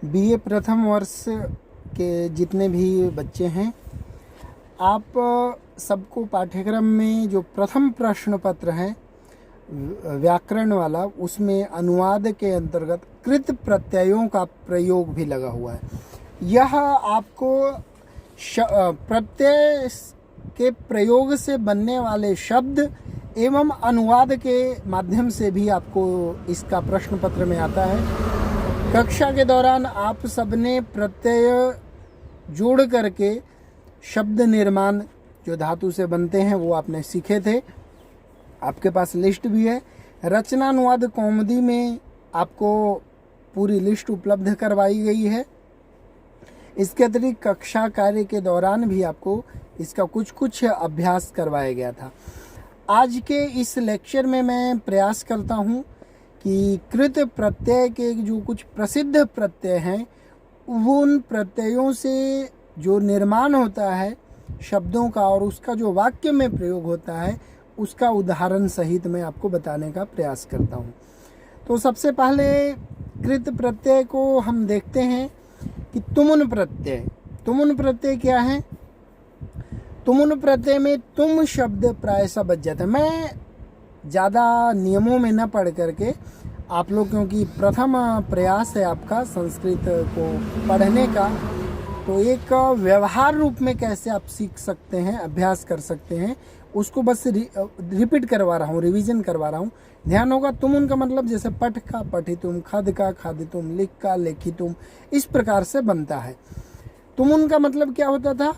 BA प्रथम वर्ष के जितने भी बच्चे हैं, आप सबको पाठ्यक्रम में जो प्रथम प्रश्न पत्र है व्याकरण वाला, उसमें अनुवाद के अंतर्गत कृत प्रत्ययों का प्रयोग भी लगा हुआ है। यह आपको प्रत्यय के प्रयोग से बनने वाले शब्द एवं अनुवाद के माध्यम से भी आपको इसका प्रश्न पत्र में आता है। कक्षा के दौरान आप सबने प्रत्यय जोड़ करके शब्द निर्माण जो धातु से बनते हैं वो आपने सीखे थे, आपके पास लिस्ट भी है। रचनानुवाद कौमुदी में आपको पूरी लिस्ट उपलब्ध करवाई गई है। इसके अतिरिक्त कक्षा कार्य के दौरान भी आपको इसका कुछ अभ्यास करवाया गया था। आज के इस लेक्चर में मैं प्रयास करता हूँ कि कृत प्रत्यय के जो कुछ प्रसिद्ध प्रत्यय हैं, वो उन प्रत्ययों से जो निर्माण होता है शब्दों का और उसका जो वाक्य में प्रयोग होता है, उसका उदाहरण सहित मैं आपको बताने का प्रयास करता हूँ। तो सबसे पहले कृत प्रत्यय को हम देखते हैं कि तुमुन प्रत्यय। तुमुन प्रत्यय क्या है? तुमुन प्रत्यय में तुम शब्द प्रायशः बच जाता है। मैं ज़्यादा नियमों में न पढ़ करके आप लोग, क्योंकि प्रथम प्रयास है आपका संस्कृत को पढ़ने का, तो एक व्यवहार रूप में कैसे आप सीख सकते हैं, अभ्यास कर सकते हैं, उसको बस रिपीट करवा रहा हूँ, रिवीजन करवा रहा हूँ। ध्यान होगा। तुम उनका मतलब जैसे पठ का पठितुम, खद का खादितुम, लिख का लेखितुम, इस प्रकार से बनता है। तुम उनका मतलब क्या होता था?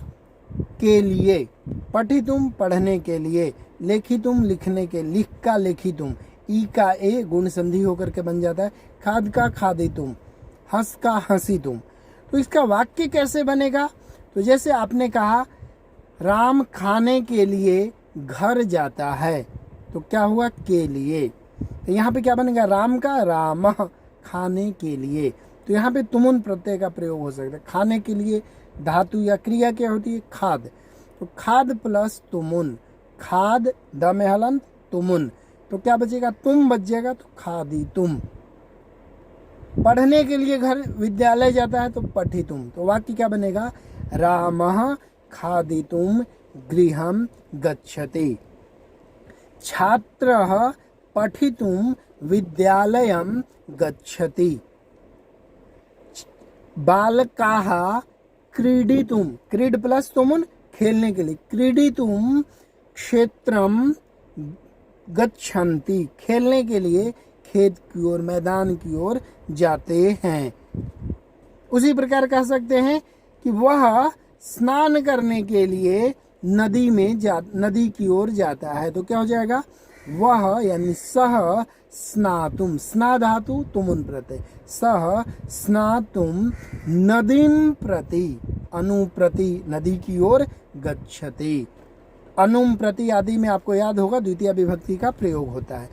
के लिए, पठितुम पढ़ने के लिए, लेखितुम लिखने के, लिख का लेखितुम, ई का ए गुण संधि होकर के बन जाता है। खाद का खादितुम, हंस का हंसितुम। तो इसका वाक्य कैसे बनेगा? तो जैसे आपने कहा राम खाने के लिए घर जाता है, तो क्या हुआ? के लिए। तो यहाँ पे क्या बनेगा? राम का राम खाने के लिए। तो यहाँ पे तुमुन प्रत्यय का प्रयोग हो सकता है। खाने के लिए धातु या क्रिया क्या होती है? खाद। तो खाद प्लस तुमुन, खाद द में हलंत तुमुन, तो क्या बचेगा? तुम बच जाएगा, तो खादी तुम। पढ़ने के लिए घर विद्यालय जाता है, तो पठितुम। तो वाक्य क्या बनेगा? रामः खादितुम गृहं गच्छति, छात्रः पठितुम विद्यालयं गच्छति, बालकाः क्रीडितुम, क्रीड प्लस तुमुन खेलने के लिए, क्रीडितुम क्षेत्रम गच्छन्ति, खेलने के लिए खेत की ओर, मैदान की ओर जाते हैं। उसी प्रकार कह सकते हैं कि वह स्नान करने के लिए नदी की ओर जाता है। तो क्या हो जाएगा? वह यानी सह स्नातुम, स्ना धातु तुमुन प्रत्यय, सह स्नातुम नदीम प्रति, अनु प्रति नदी की ओर गच्छति। अनुम प्रति आदि में आपको याद होगा द्वितीय विभक्ति का प्रयोग होता है।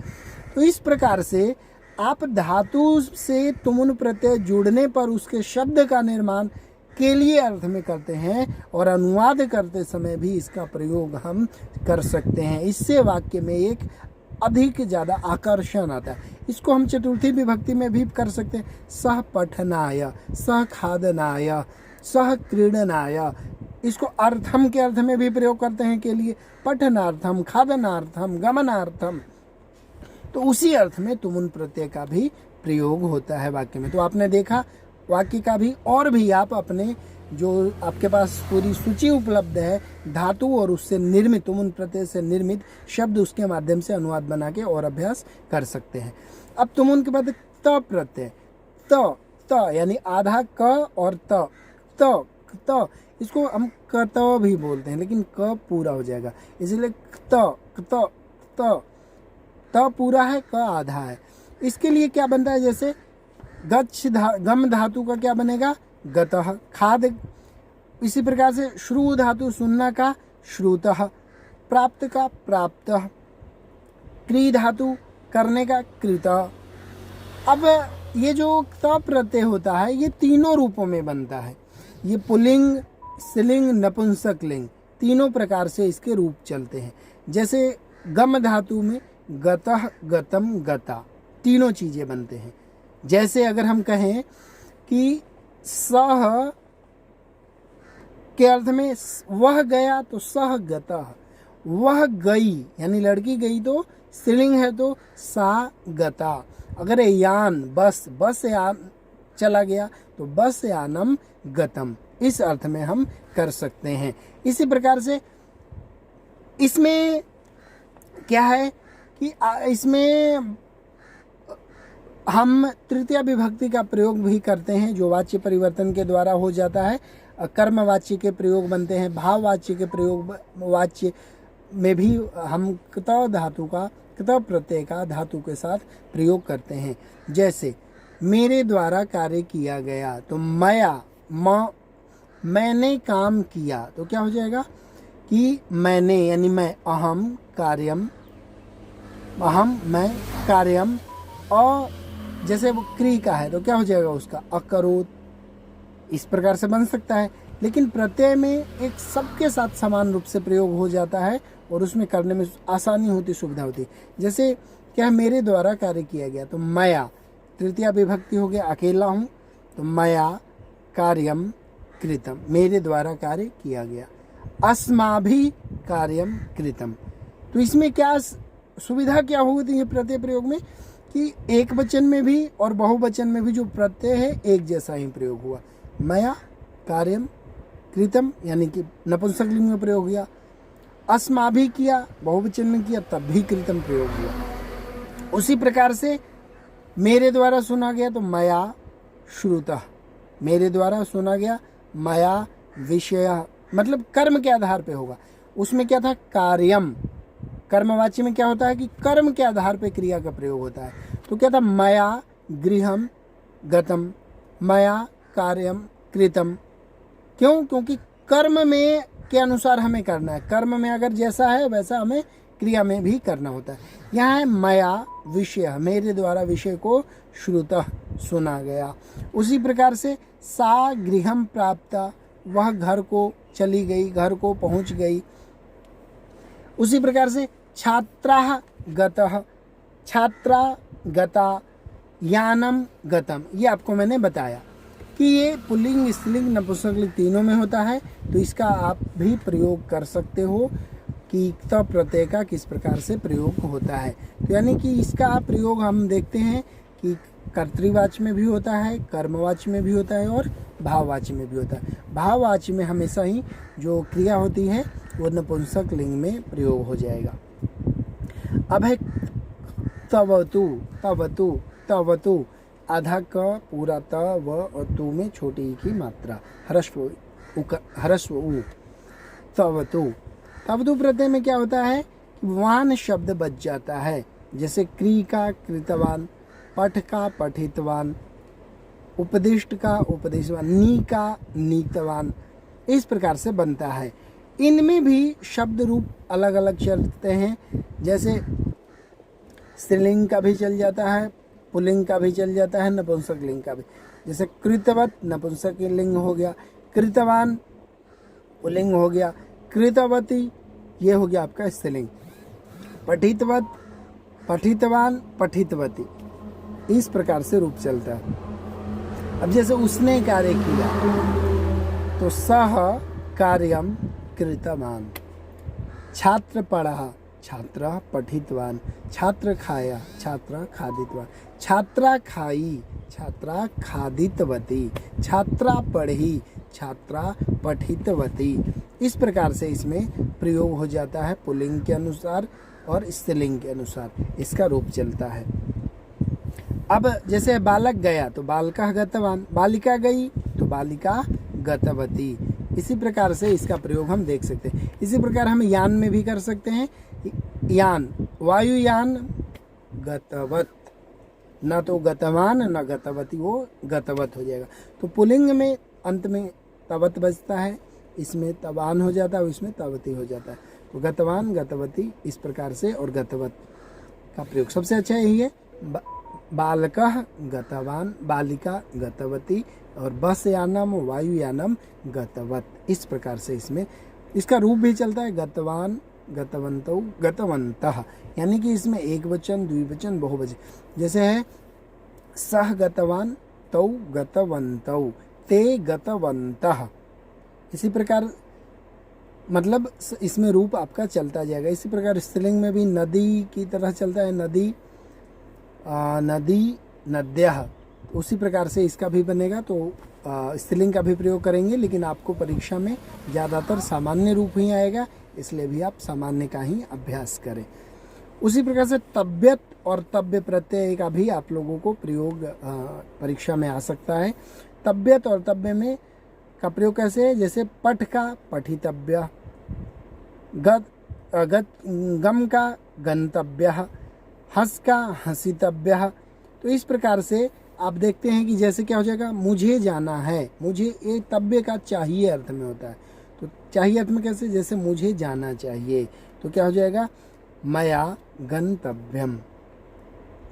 तो इस प्रकार से आप धातु से तुमुन प्रत्यय जुड़ने पर उसके शब्द का निर्माण के लिए अर्थ में करते हैं और अनुवाद करते समय भी इसका प्रयोग हम कर सकते हैं। इससे वाक्य में एक अधिक ज़्यादा आकर्षण आता है। इसको हम चतुर्थी विभक्ति में भी कर सकते हैं। सह पठनाय, सह खादनाय, सह क्रीडनाय। इसको अर्थम के अर्थ में भी प्रयोग करते हैं के लिए, पठनार्थम, खादनार्थम, गमनार्थम। तो उसी अर्थ में तुमुन प्रत्यय का भी प्रयोग होता है वाक्य में। तो आपने देखा वाक्य का भी, और भी आप अपने जो आपके पास पूरी सूची उपलब्ध है धातु और उससे निर्मित, तुमुन प्रत्यय से निर्मित शब्द, उसके माध्यम से अनुवाद बना के और अभ्यास कर सकते हैं। अब तुमुन के बाद त प्रत्यय, त यानी आधा क और त, इसको हम कत भी बोलते हैं, लेकिन क पूरा हो जाएगा, इसलिए त पूरा है, क आधा है। इसके लिए क्या बनता है? जैसे गम धातु का क्या बनेगा? गतः, खाद। इसी प्रकार से श्रु धातु सुनना का श्रुतः, प्राप्त का प्राप्तः, क्री धातु करने का कृतः। अब ये जो त प्रत्यय होता है ये तीनों रूपों में बनता है। ये पुल्लिंग, स्त्रीलिंग, नपुंसकलिंग, तीनों प्रकार से इसके रूप चलते हैं। जैसे गम धातु में गतः, गतम, गता, तीनों चीजें बनते हैं। जैसे अगर हम कहें कि सह के अर्थ में वह गया तो सह गतः, वह गई यानी लड़की गई तो स्त्रीलिंग है तो सा गता। अगर यान बस यान चला गया तो बस यानम गतम, इस अर्थ में हम कर सकते हैं। इसी प्रकार से इसमें क्या है कि इसमें हम तृतीया विभक्ति का प्रयोग भी करते हैं जो वाच्य परिवर्तन के द्वारा हो जाता है। कर्मवाच्य के प्रयोग बनते हैं, भाववाच्य के प्रयोग वाच्य में भी हम कृत धातु का, कृत प्रत्यय का धातु के साथ प्रयोग करते हैं। जैसे मेरे द्वारा कार्य किया गया तो मया, मैंने काम किया तो क्या हो जाएगा कि मैंने यानी मैं, अहम कार्यम, अहम मैं कार्यम, और जैसे वो क्री का है तो क्या हो जाएगा उसका अकरोत, इस प्रकार से बन सकता है। लेकिन प्रत्यय में एक सबके साथ समान रूप से प्रयोग हो जाता है और उसमें करने में आसानी होती, सुविधा होती। जैसे क्या मेरे द्वारा कार्य किया गया तो मया, तृतीया विभक्ति हो गया, अकेला हूँ तो मया कार्यम कृतम, मेरे द्वारा कार्य किया गया। अस्माभि कार्यम कृतम, तो इसमें क्या सुविधा क्या होती है प्रत्यय प्रयोग में कि एक वचन में भी और बहुवचन में भी जो प्रत्यय है एक जैसा ही प्रयोग हुआ। मया कार्यम कृतम यानी कि नपुंसकलिंग में प्रयोग हुआ, अस्माभि किया बहुवचन में किया तब भी कृतम प्रयोग हुआ। उसी प्रकार से मेरे द्वारा सुना गया तो मया श्रुतः, मेरे द्वारा सुना गया, मया विषय, मतलब कर्म के आधार पे होगा। उसमें क्या था कार्यम, कर्मवाच्य में क्या होता है कि कर्म के आधार पे क्रिया का प्रयोग होता है। तो क्या था मया गृहम गतम, मया कार्यम कृतम, क्यों? क्योंकि कर्म में के अनुसार हमें करना है, कर्म में अगर जैसा है वैसा हमें क्रिया में भी करना होता है। यहाँ है मया विषय, मेरे द्वारा विषय को श्रुतः सुना गया। उसी प्रकार से सा गृहम प्राप्त, वह घर को चली गई, घर को पहुंच गई। उसी प्रकार से छात्रा गतः, छात्रा गता, यानम गतम, ये आपको मैंने बताया कि ये पुल्लिंग स्त्रीलिंग नपुंसकलिंग तीनों में होता है। तो इसका आप भी प्रयोग कर सकते हो कि त प्रत्यय का किस प्रकार से प्रयोग होता है। तो यानी कि इसका प्रयोग हम देखते हैं कि कर्तृवाच्य में भी होता है, कर्मवाच्य में भी होता है और भाववाच्य में भी होता है। भाववाच्य में हमेशा ही जो क्रिया होती है वो नपुंसक लिंग में प्रयोग हो जाएगा। अब है तवतु, तवतु, तवतु, आधा क पूरा त व और तु में छोटी ई की मात्रा, ह्रस्व उ। तवतु, तवतु प्रत्यय में क्या होता है, वान शब्द बच जाता है। जैसे क्री का कृतवान, पठ का पठितवान, उपदिष्ट का उपदेशवान, नी का नीतवान, इस प्रकार से बनता है। इनमें भी शब्द रूप अलग अलग चलते हैं। जैसे स्त्रीलिंग का भी चल जाता है, पुल्लिंग का भी चल जाता है, नपुंसक लिंग का भी। जैसे कृतवत नपुंसक लिंग हो गया, कृतवान पुल्लिंग हो गया, कृतवती ये हो गया आपका स्त्रीलिंग, पठितवत पठितवान पठितवती, इस प्रकार से रूप चलता है। अब जैसे उसने कार्य किया तो सह कार्यम कृतवान, छात्र पढ़ा, छात्र पठितवान, छात्र खाया, छात्र खादितवान, छात्रा खाई, छात्रा खादितवती, छात्रा पढ़ी, छात्रा पठितवती। इस प्रकार से इसमें प्रयोग हो जाता है पुल्लिंग के अनुसार और स्त्रीलिंग के अनुसार इसका रूप चलता है। अब जैसे बालक गया तो बालका गतवान, बालिका गई तो बालिका गतवती, इसी प्रकार से इसका प्रयोग हम देख सकते हैं। इसी प्रकार हम यान में भी कर सकते हैं। यान, वायुयान गतवत, न तो गतवान न गतवती, वो गतवत हो जाएगा। तो पुल्लिंग में अंत में तवत बचता है, इसमें तवान हो जाता है, इसमें तवती हो जाता है। तो गतवान गतवती इस प्रकार से, और गतवत का प्रयोग सबसे अच्छा यही है। बालकः गतवान, बालिका गतवती, और बस यानम वायुयानम गतवत, इस प्रकार से इसमें इसका रूप भी चलता है। गतवान गतवन्तौ गतवन्तः, यानी कि इसमें एक वचन द्विवचन बहुवचन। जैसे है सह गतवान तौ गतवन्तौ, ते गतवन्तः। इसी प्रकार मतलब इसमें रूप आपका चलता जाएगा। इसी प्रकार स्त्रीलिंग में भी नदी की तरह चलता है, नदी, नदी, नद्यः। उसी प्रकार से इसका भी बनेगा। तो स्त्रीलिंग का भी प्रयोग करेंगे, लेकिन आपको परीक्षा में ज़्यादातर सामान्य रूप ही आएगा, इसलिए भी आप सामान्य का ही अभ्यास करें। उसी प्रकार से तब्यत और तब्य प्रत्यय का भी आप लोगों को प्रयोग परीक्षा में आ सकता है। तब्यत और तब्य में का प्रयोग कैसे है? जैसे पठ का पठितव्य, गम का गंतव्य, हंस का हंसितव्य। तो इस प्रकार से आप देखते हैं कि जैसे क्या हो जाएगा, मुझे जाना है, मुझे ये तब्य का चाहिए अर्थ में होता है। तो चाहिए अर्थ में कैसे? जैसे मुझे जाना चाहिए, तो क्या हो जाएगा, मया गंतव्यम,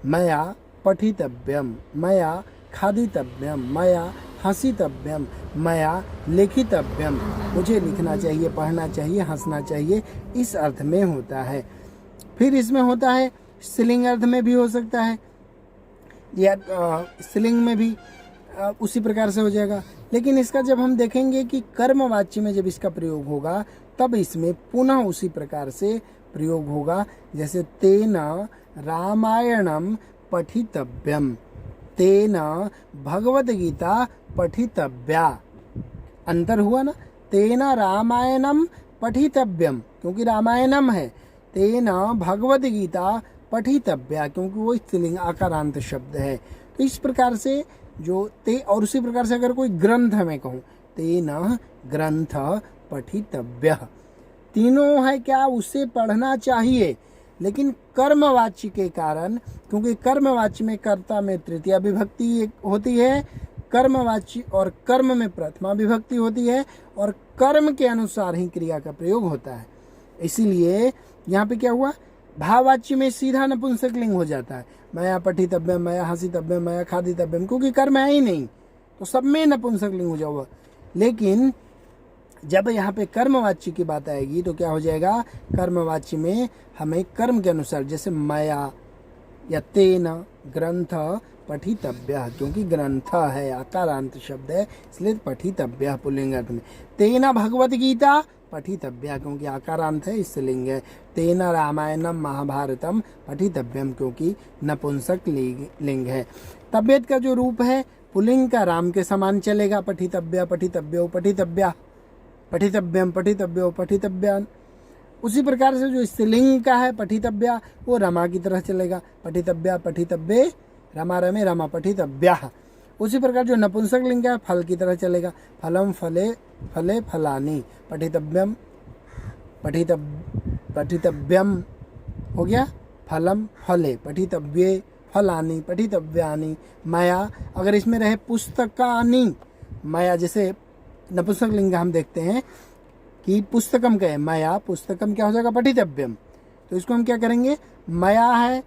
मया पठितव्यम, मया खादितव्यम, मया हंसितव्यम, मया लिखितव्यम। मुझे लिखना चाहिए, पढ़ना चाहिए, हंसना चाहिए, इस अर्थ में होता है। फिर इसमें होता है स्त्रीलिंग अर्थ में भी हो सकता है, या स्त्रीलिंग में भी उसी प्रकार से हो जाएगा। लेकिन इसका जब हम देखेंगे कि कर्मवाच्य में जब इसका प्रयोग होगा, तब इसमें पुनः उसी प्रकार से प्रयोग होगा। जैसे तेना रामायणम पठितव्यम, तेना भगवद गीता पठितव्या। अंतर हुआ ना, तेना रामायणम पठितव्यम क्योंकि रामायणम है, तेना भगवद गीता पठितव्या क्योंकि वो स्त्रीलिंग आकारांत शब्द है। तो इस प्रकार से जो ते, और उसी प्रकार से अगर कोई ग्रंथ में कहूँ, तेना ग्रंथ पठितव्य, तीनों है क्या, उसे पढ़ना चाहिए। लेकिन कर्मवाच्य के कारण, क्योंकि कर्मवाच्य में कर्ता में तृतीया विभक्ति होती है, कर्मवाच्य और कर्म में प्रथमा विभक्ति होती है, और कर्म के अनुसार ही क्रिया का प्रयोग होता है। इसीलिए यहाँ पे क्या हुआ, भाववाच्य में सीधा नपुंसकलिंग हो जाता है, मया पठितव्यम, मया हंसितव्यम, मया खादितव्यम, क्योंकि कर्म है ही नहीं, तो सब में नपुंसकलिंग हो जाएगा। लेकिन जब यहाँ पे कर्मवाच्य की बात आएगी तो क्या हो जाएगा, कर्मवाच्य में हमें कर्म के अनुसार, जैसे मया या तेना ग्रंथ पठितव्य, क्योंकि ग्रंथ है आकारांत शब्द है, इसलिए पठितव्य पुल्लिंग अर्थ में। तेना भगवद गीता पठितव्य क्योंकि आकारांत है, स्त्रीलिंग है। तेना रामायणम महाभारतम पठितव्यम क्योंकि नपुंसक लिंग है। तबियत का जो रूप है पुल्लिंग का राम के समान चलेगा, पठितव्य, पठितव्यो, पठितव्या, पठितव्यम, पठितव्यो, पठितव्यान। उसी प्रकार से जो स्त्रीलिंग का है पठितव्या, वो रमा की तरह चलेगा, पठितव्या, पठितव्ये, रमा रमे, रमा पठितव्या। उसी प्रकार जो नपुंसक लिंग है फल की तरह चलेगा, फलम फले फले फलानी, पठितव्यम पठितव्यम हो गया, फलम फले, पठितव्ये फलानी, पठितव्यानी। मया अगर इसमें रहे पुस्तकानी, मया जैसे नपुंसक लिंग हम देखते हैं कि पुस्तकम का है, मया पुस्तकम क्या हो जाएगा, पठितव्यम। तो इसको हम क्या करेंगे, मया है,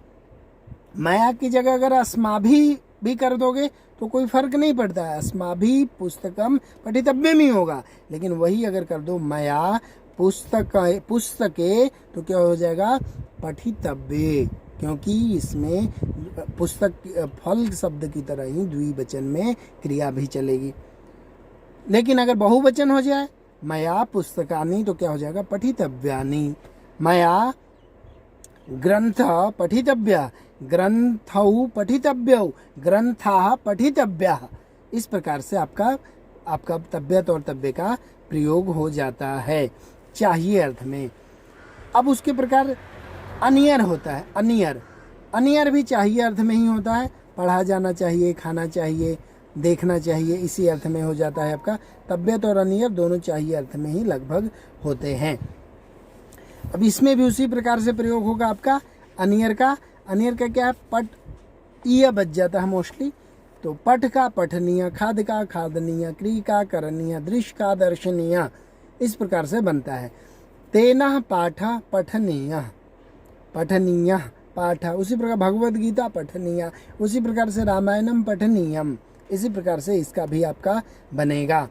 मया की जगह अगर अस्माभि भी कर दोगे तो कोई फर्क नहीं पड़ता है, अस्माभि पुस्तकम पठितव्यम ही होगा। लेकिन वही अगर कर दो मया पुस्तके तो क्या हो जाएगा, पठितव्ये, क्योंकि इसमें पुस्तक फल शब्द की तरह ही द्विवचन में क्रिया भी चलेगी। लेकिन अगर बहुवचन हो जाए मया पुस्तकानि तो क्या हो जाएगा, पठितव्यानि। मया ग्रंथ पठितव्य, ग्रंथौ पठितव्यौ, ग्रंथाः पठितव्याः। इस प्रकार से आपका तब्यत और तब्य का प्रयोग हो जाता है चाहिए अर्थ में। अब उसके प्रकार अनियर होता है, अनियर, अनियर भी चाहिए अर्थ में ही होता है, पढ़ा जाना चाहिए, खाना चाहिए, देखना चाहिए, इसी अर्थ में हो जाता है आपका। तबियत और अनियर दोनों चाहिए अर्थ में ही लगभग होते हैं। अब इसमें भी उसी प्रकार से प्रयोग होगा आपका अनियर का। अनियर का क्या है, पट ईय बच जाता है मोस्टली, तो पठ का पठनीय, खाद का खादनीय, क्री का करणीय, दृश्य का दर्शनीय, इस प्रकार से बनता है। तेना पाठ पठनीय, पठनीय पाठ, उसी प्रकार भगवद गीता पठनीय, उसी प्रकार से रामायणम पठनीयम, इसी प्रकार से इसका भी आपका बनेगा।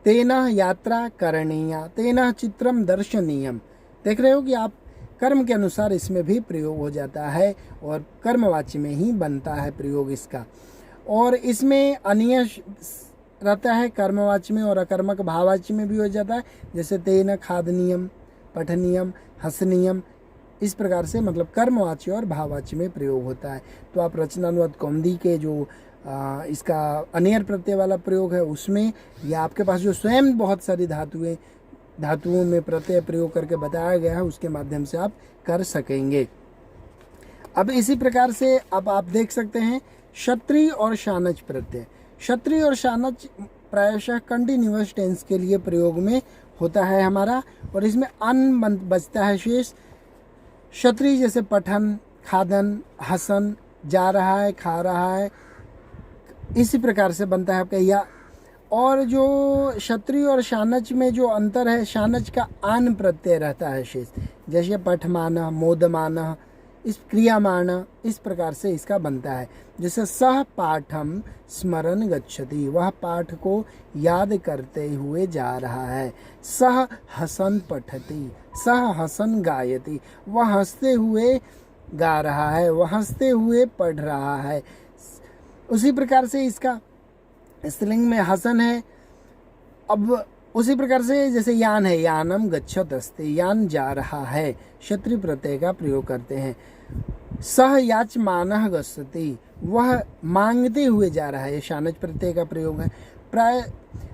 तेना यात्रा करणीय, तेना चित्रम दर्शनीयम। देख रहे हो कि आप कर्म के अनुसार इसमें भी प्रयोग हो जाता है और कर्मवाच्य में ही बनता है प्रयोग इसका। और इसमें अनिय रहता है कर्मवाच्य में और अकर्मक भाववाच्य में भी हो जाता है, जैसे तेन खादनीयम, पठनीयम, हसनीयम, इस प्रकार से मतलब कर्मवाच्य और भाववाच्य में प्रयोग होता है। तो आप रचनानुवाद कौमुदी के जो इसका अनियर प्रत्यय वाला प्रयोग है उसमें, या आपके पास जो स्वयं बहुत सारी धातुओं में प्रत्यय प्रयोग करके बताया गया है उसके माध्यम से आप कर सकेंगे। अब इसी प्रकार से अब आप देख सकते हैं क्षत्रिय और शानच प्रत्यय। क्षत्रिय और शानच प्रायशः कंटिन्यूअस टेंस के लिए प्रयोग में होता है हमारा, और इसमें अन बचता है शेष। क्षत्रिय जैसे पठन, खादन, हसन, जा रहा है, खा रहा है, इसी प्रकार से बनता है आपका या। और जो क्षत्रिय और शानच में जो अंतर है, शानच का आन प्रत्यय रहता है शेष, जैसे पठमान, मोदमान, इस क्रियामान, इस प्रकार से इसका बनता है। जैसे सह पाठम स्मरण गच्छति, वह पाठ को याद करते हुए जा रहा है। सह हसन पठति, सह हसन गायति, वह हंसते हुए गा रहा है, वह हंसते हुए पढ़ रहा है। उसी प्रकार से इसका स्त्रीलिंग में हसन है। अब उसी प्रकार से जैसे यान है, यानम गच्छत अस्ति, यान जा रहा है, क्षत्रिय प्रत्यय का प्रयोग करते हैं। सह याचमानः गच्छति, वह मांगते हुए जा रहा है, ये शानच प्रत्यय का प्रयोग है। प्राय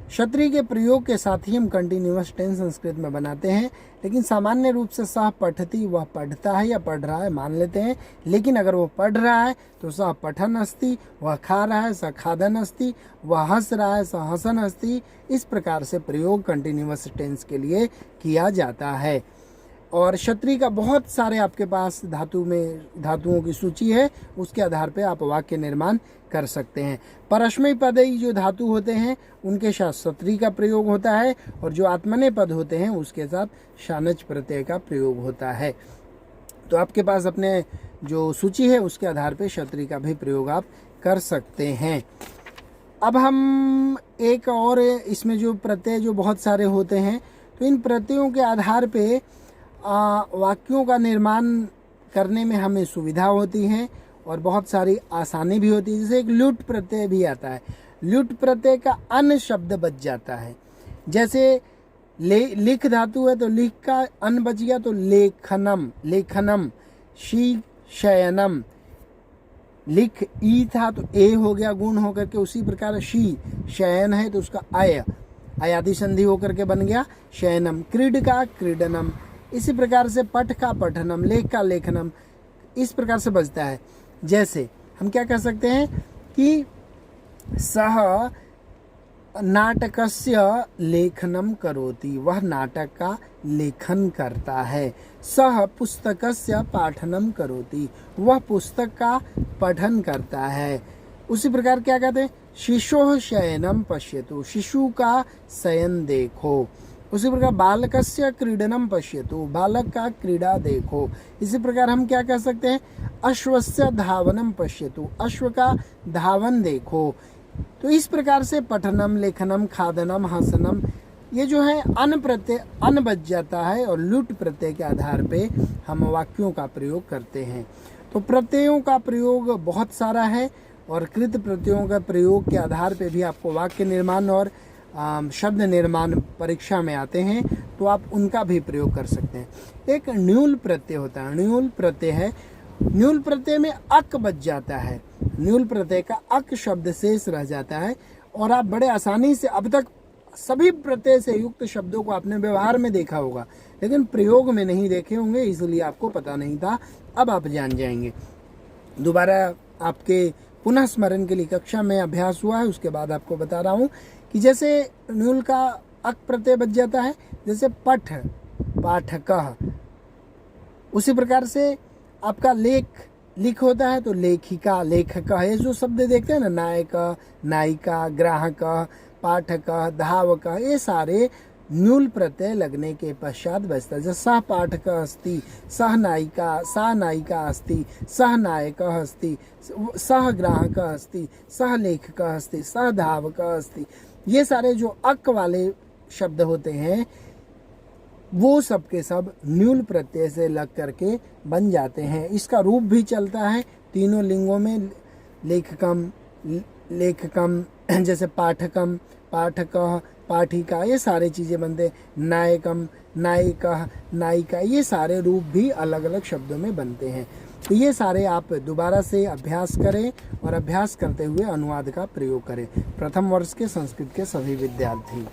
क्षत्रिय के प्रयोग के साथ ही हम कंटिन्यूअस टेंस संस्कृत में बनाते हैं, लेकिन सामान्य रूप से सह पठति, वह पढ़ता है या पढ़ रहा है मान लेते हैं, लेकिन अगर वो पढ़ रहा है तो सह पठन अस्ति, वह खा रहा है, सह खादन अस्ति, वह हंस रहा है, सह हसन अस्ति। इस प्रकार से प्रयोग कंटिन्यूअस टेंस के लिए किया जाता है। और क्षत्रिय का बहुत सारे आपके पास धातुओं की सूची है, उसके आधार पे आप वाक्य निर्माण कर सकते हैं। परस्मय पदई जो धातु होते हैं उनके साथ क्षत्रिय का प्रयोग होता है, और जो आत्मनेय पद होते हैं उसके साथ शानच प्रत्यय का प्रयोग होता है। तो आपके पास अपने जो सूची है उसके आधार पे क्षत्रिय का भी प्रयोग आप कर सकते हैं। अब हम एक और इसमें जो प्रत्यय जो बहुत सारे होते हैं, तो इन प्रत्ययों के आधार पे वाक्यों का निर्माण करने में हमें सुविधा होती है और बहुत सारी आसानी भी होती है। जैसे एक ल्युट प्रत्यय भी आता है, ल्युट प्रत्यय का अन शब्द बच जाता है। जैसे लिख धातु है तो लिख का अन बच गया तो लेखनम, लेखनम, शी शयनम, लिख ई था तो ए हो गया गुण होकर के, उसी प्रकार शी शयन है तो उसका अयादि संधि होकर के बन गया शयनम। क्रीड का क्रीडनम, इसी प्रकार से पठ का पठनम, लेख का लेखनम, इस प्रकार से बचता है। जैसे हम क्या कह सकते हैं कि सह नाटकस्य लेखनम करोति, वह नाटक का लेखन करता है। सह पुस्तकस्य पाठनम करोति, वह पुस्तक का पठन करता है। उसी प्रकार क्या कहते हैं, शिशोः शयनम पश्यतु, शिशु का शयन देखो। उसी प्रकार बालकस्य क्रीडनम पश्यतु, बालक का क्रीड़ा देखो। इसी प्रकार हम क्या कह सकते हैं, अश्वस्य धावनम पश्यतु, अश्व का धावन देखो। तो इस प्रकार से पठनम, लेखनम, खादनम, हसनम, ये जो है अन प्रत्यय अन बच जाता है, और लुट प्रत्यय के आधार पे हम वाक्यों का प्रयोग करते हैं। तो प्रत्ययों का प्रयोग बहुत सारा है, और कृत प्रत्ययों का प्रयोग के आधार पे भी आपको वाक्य निर्माण और शब्द निर्माण परीक्षा में आते हैं, तो आप उनका भी प्रयोग कर सकते हैं। एक न्यूल प्रत्यय होता है, न्यूल प्रत्यय है, न्यूल प्रत्यय में अक बच जाता है, न्यूल प्रत्यय का अक शब्द शेष रह जाता है, और आप बड़े आसानी से अब तक सभी प्रत्यय से युक्त शब्दों को आपने व्यवहार में देखा होगा, लेकिन प्रयोग में नहीं देखे होंगे, इसलिए आपको पता नहीं था। अब आप जान जाएंगे। दोबारा आपके पुनः स्मरण के लिए कक्षा में अभ्यास हुआ है, उसके बाद आपको बता रहा हूँ कि जैसे न्यूल का अक प्रत्यय बच जाता है, जैसे पठ पाठकः, उसी प्रकार से आपका लिख होता है तो लेखिका लेखकः। ये जो शब्द देखते हैं ना, नायक नायिका, ग्राहक, पाठक, धावक, ये सारे न्यूल प्रत्यय लगने के पश्चात बचता है। जैसे सह पाठक अस्ति, सह नायिका, सा नायिका अस्ति, सह नायक अस्ति, सह ग्राहक अस्ति, सह लेखक अस्ति, सह धावक अस्ति। ये सारे जो अक वाले शब्द होते हैं वो सब के सब न्यूल प्रत्यय से लग करके बन जाते हैं। इसका रूप भी चलता है तीनों लिंगों में, लेखकम, लेखकम, जैसे पाठकम, पाठकः, पाठिका, ये सारे चीज़ें बनते हैं। नायकम, नायिका, नायिका, ये सारे रूप भी अलग अलग शब्दों में बनते हैं। तो ये सारे आप दोबारा से अभ्यास करें और अभ्यास करते हुए अनुवाद का प्रयोग करें। प्रथम वर्ष के संस्कृत के सभी विद्यार्थी।